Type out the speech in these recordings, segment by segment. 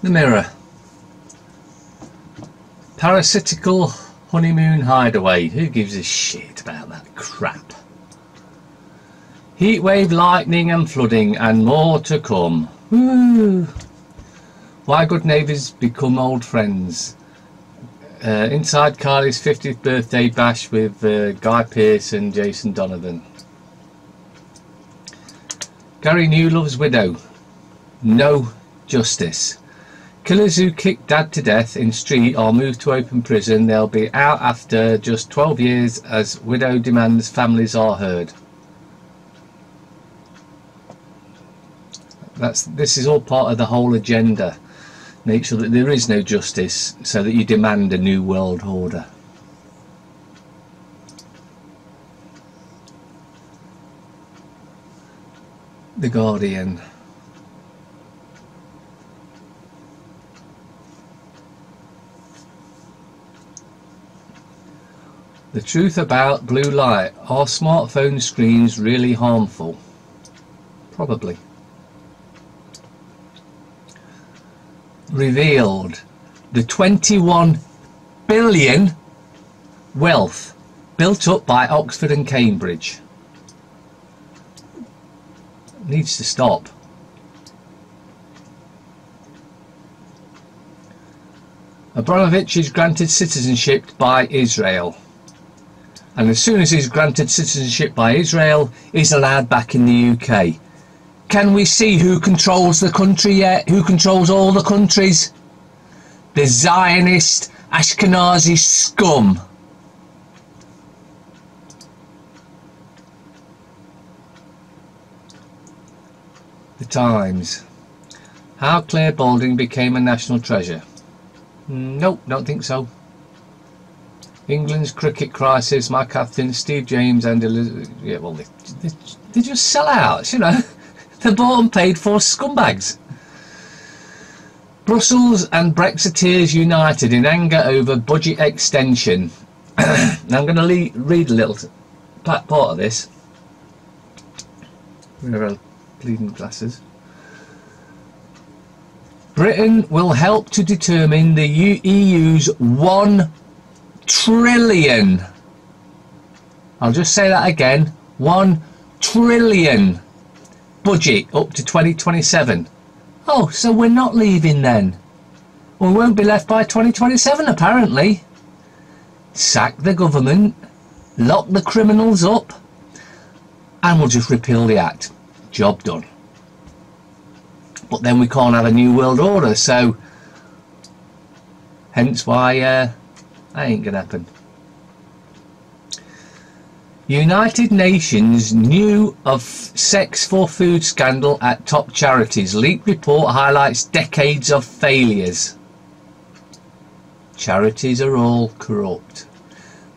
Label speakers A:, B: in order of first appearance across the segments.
A: The Mirror. Parasitical honeymoon hideaway. Who gives a shit about that crap? Heatwave, lightning and flooding, and more to come. Woo! Why good neighbours become old friends. Inside Kylie's 50th birthday bash with Guy Pearce and Jason Donovan. Gary Newlove's widow. No justice. Killers who kick dad to death in street or move to open prison. They'll be out after just 12 years as widow demands families are heard. This is all part of the whole agenda. Make sure that there is no justice so that you demand a new world order. The Guardian. The truth about blue light. Are smartphone screens really harmful? Probably. Revealed. The 21 billion wealth built up by Oxford and Cambridge. Needs to stop. Abramovich is granted citizenship by Israel. And as soon as he's granted citizenship by Israel, he's allowed back in the UK. Can we see who controls the country yet? Who controls all the countries? The Zionist Ashkenazi scum. The Times. How Claire Balding became a national treasure. Nope, don't think so. England's cricket crisis. Mike Athens, Steve James and Elizabeth. Yeah, well, they just sell out, you know. They're bought and paid for scumbags. Brussels and Brexiteers united in anger over budget extension. Now I'm going to read a little part of this. Bleeding glasses. Britain will help to determine the EU's 1 trillion. I'll just say that again. 1 trillion budget up to 2027. Oh, so we're not leaving then. We won't be left by 2027 apparently. Sack the government, lock the criminals up, and we'll just repeal the act. Job done. But then we can't have a new world order, so hence why that ain't gonna happen. United Nations knew of sex for food scandal at top charities. Leaked report highlights decades of failures. Charities are all corrupt.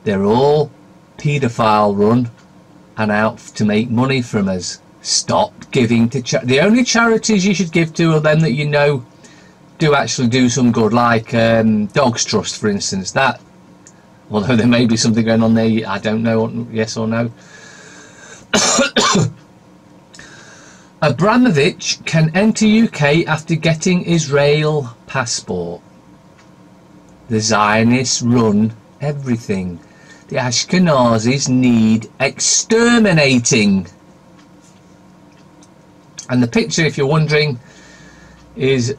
A: They're all paedophile run and out to make money from us. Stop giving to the only charities you should give to are them that you know do actually do some good, like Dogs Trust, for instance. That, although there may be something going on there, I don't know, yes or no. Abramovich can enter UK after getting Israel passport. The Zionists run everything. The Ashkenazis need exterminating. And the picture, if you're wondering, is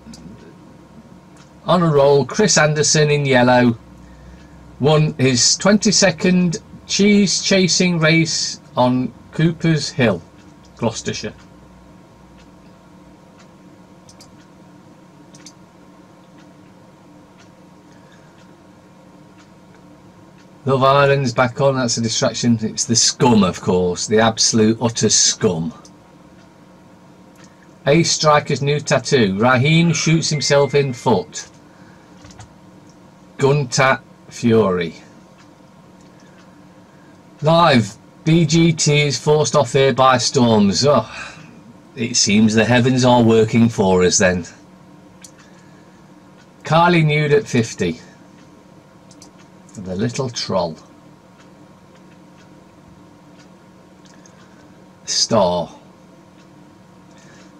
A: on a roll. Chris Anderson in yellow won his 22nd cheese chasing race on Cooper's Hill, Gloucestershire. Love Island's back on, that's a distraction. It's the scum, of course, the absolute utter scum. Ace Striker's new tattoo. Raheem shoots himself in foot. Guntat Fury. Live. BGT is forced off air by storms. Oh, it seems the heavens are working for us then. Kylie nude at 50. The little troll. Star.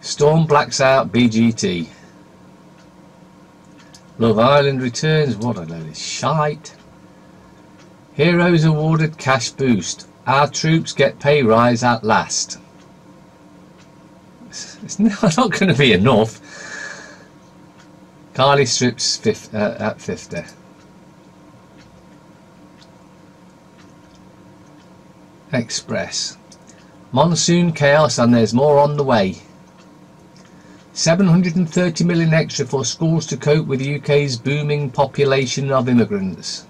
A: Storm blacks out BGT. Love Island returns. What a load of shite. Heroes awarded cash boost. Our troops get pay rise at last. It's not going to be enough. Carly strips at 50. Express. Monsoon chaos and there's more on the way. 730 million extra for schools to cope with the UK's booming population of immigrants.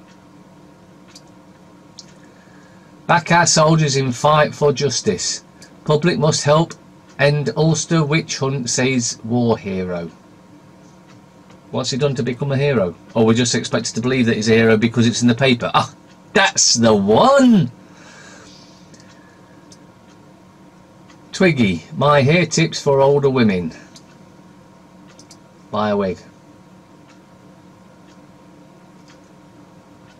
A: Back our soldiers in fight for justice. Public must help end Ulster witch hunt, says war hero. What's he done to become a hero? Or we're just expected to believe that he's a hero because it's in the paper. Ah, that's the one! Twiggy, my hair tips for older women. Buy a wig.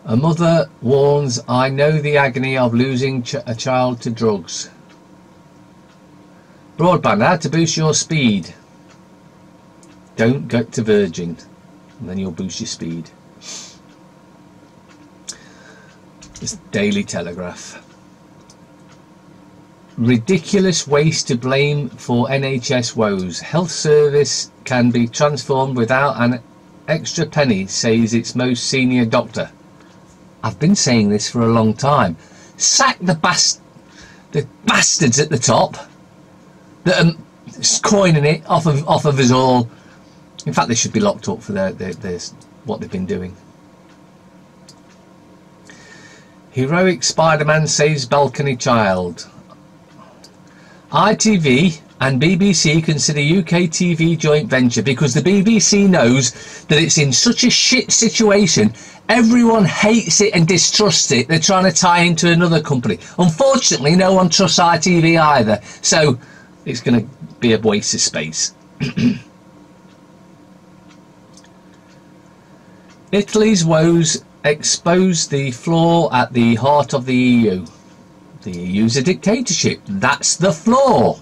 A: A mother warns, I know the agony of losing a child to drugs. Broadband, how to boost your speed. Don't go to Virgin, and then you'll boost your speed. It's Daily Telegraph. Ridiculous waste to blame for NHS woes. Health service can be transformed without an extra penny, says its most senior doctor. I've been saying this for a long time. Sack the bastards at the top that are coining it off of us all. In fact, they should be locked up for their what they've been doing. Heroic Spider-Man saves balcony child. ITV and BBC consider UK TV joint venture because the BBC knows that it's in such a shit situation. Everyone hates it and distrusts it. They're trying to tie into another company. Unfortunately, no one trusts ITV either. So it's going to be a waste of space. Italy's woes expose the flaw at the heart of the EU. The EU's a dictatorship. That's the flaw.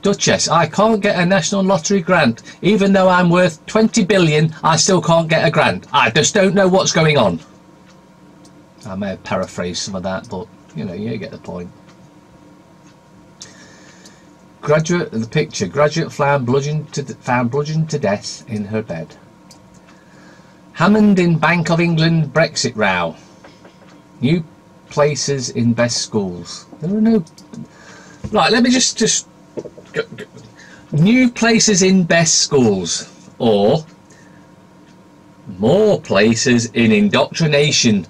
A: Duchess, I can't get a national lottery grant. Even though I'm worth 20 billion, I still can't get a grant. I just don't know what's going on. I may have paraphrased some of that, but you know, you get the point. The picture. Graduate found bludgeoned to death in her bed. Hammond in Bank of England Brexit row. New places in best schools. There are no... Right, let me just go. New places in best schools, or more places in indoctrination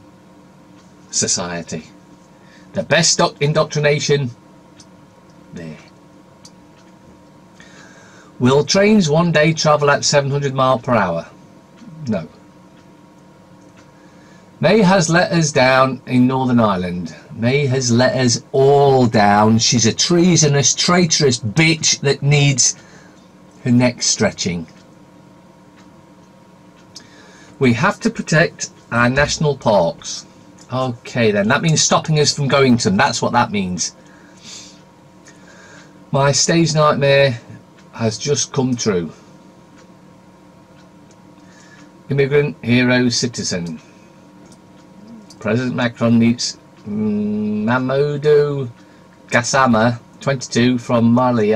A: society. The best indoctrination there. Will trains one day travel at 700 miles per hour? No. May has let us down in Northern Ireland. May has let us all down. She's a treasonous, traitorous bitch that needs her neck stretching. We have to protect our national parks. Okay then, that means stopping us from going to them. That's what that means. My stage nightmare has just come true. Immigrant, hero, citizen. President Macron meets Mamadou Gassama, 22, from Mali,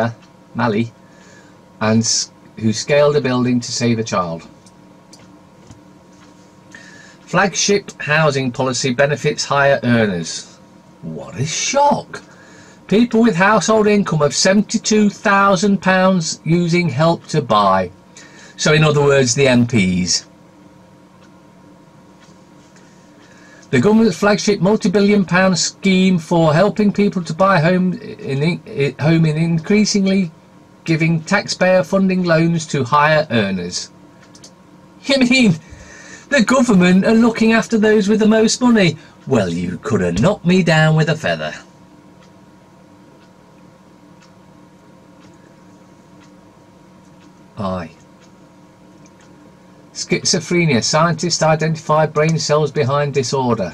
A: and who scaled a building to save a child. Flagship housing policy benefits higher earners. What a shock! People with household income of £72,000 using Help to Buy. So in other words, the MPs. The government's flagship multi-billion-pound scheme for helping people to buy home in increasingly giving taxpayer funding loans to higher earners. You mean the government are looking after those with the most money? Well, you could have knocked me down with a feather. Aye. Schizophrenia. Scientists identify brain cells behind disorder.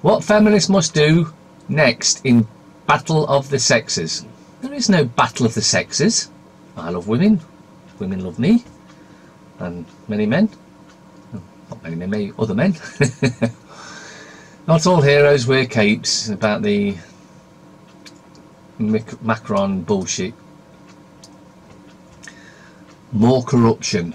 A: What feminists must do next in Battle of the Sexes. There is no Battle of the Sexes. I love women. Women love me. and many men. Not many men, many other men. Not all heroes wear capes about the Macron bullshit. More corruption.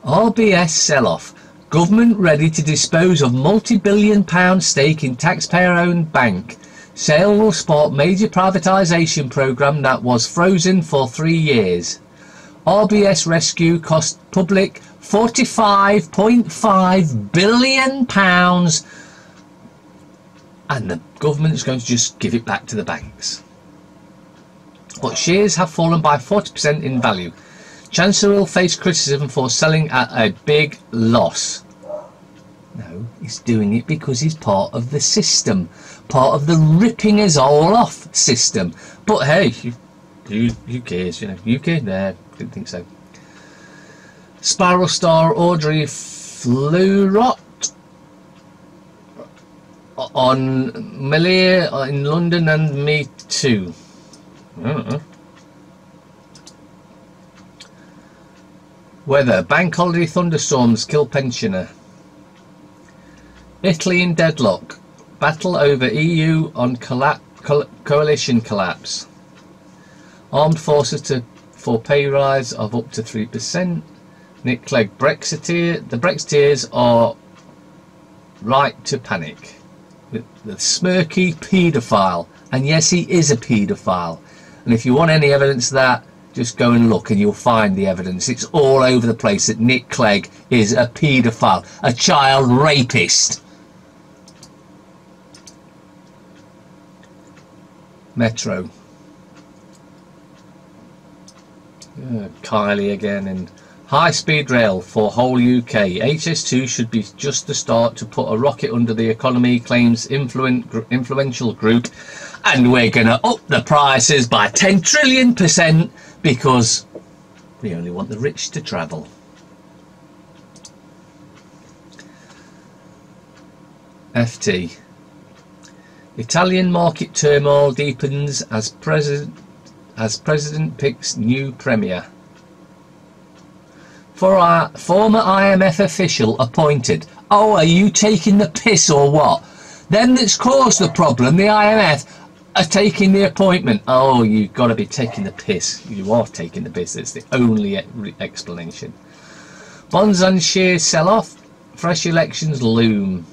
A: RBS sell-off. Government ready to dispose of multi-billion-pound stake in taxpayer-owned bank. Sale will spark major privatisation programme that was frozen for 3 years. RBS rescue cost public £45.5 billion, and the government's going to just give it back to the banks. But shares have fallen by 40% in value. Chancellor will face criticism for selling at a big loss. No, he's doing it because he's part of the system, part of the ripping us all off system. But hey, who cares? You know, UK? Nah, didn't think so. Spiral star Audrey Fleurot on Melia in London and Me Too. Weather. Bank holiday thunderstorms kill pensioner. Italy in deadlock. Battle over EU on coalition collapse. Armed forces for pay rise of up to 3%. Nick Clegg. The Brexiteers are right to panic. The smirky paedophile. And yes, he is a paedophile. And if you want any evidence of that, just go and look and you'll find the evidence. It's all over the place that Nick Clegg is a paedophile, a child rapist. Metro. Kylie again. And high-speed rail for whole UK. HS2 should be just the start to put a rocket under the economy, claims influential group. And we're going to up the prices by 10 trillion% because we only want the rich to travel. FT. Italian market turmoil deepens as president picks new premier. For our former IMF official appointed. Oh, are you taking the piss or what? Them that's caused the problem, the IMF, are taking the appointment. Oh, you've got to be taking the piss. You are taking the piss. It's the only explanation. Bonds and shares sell off. Fresh elections loom.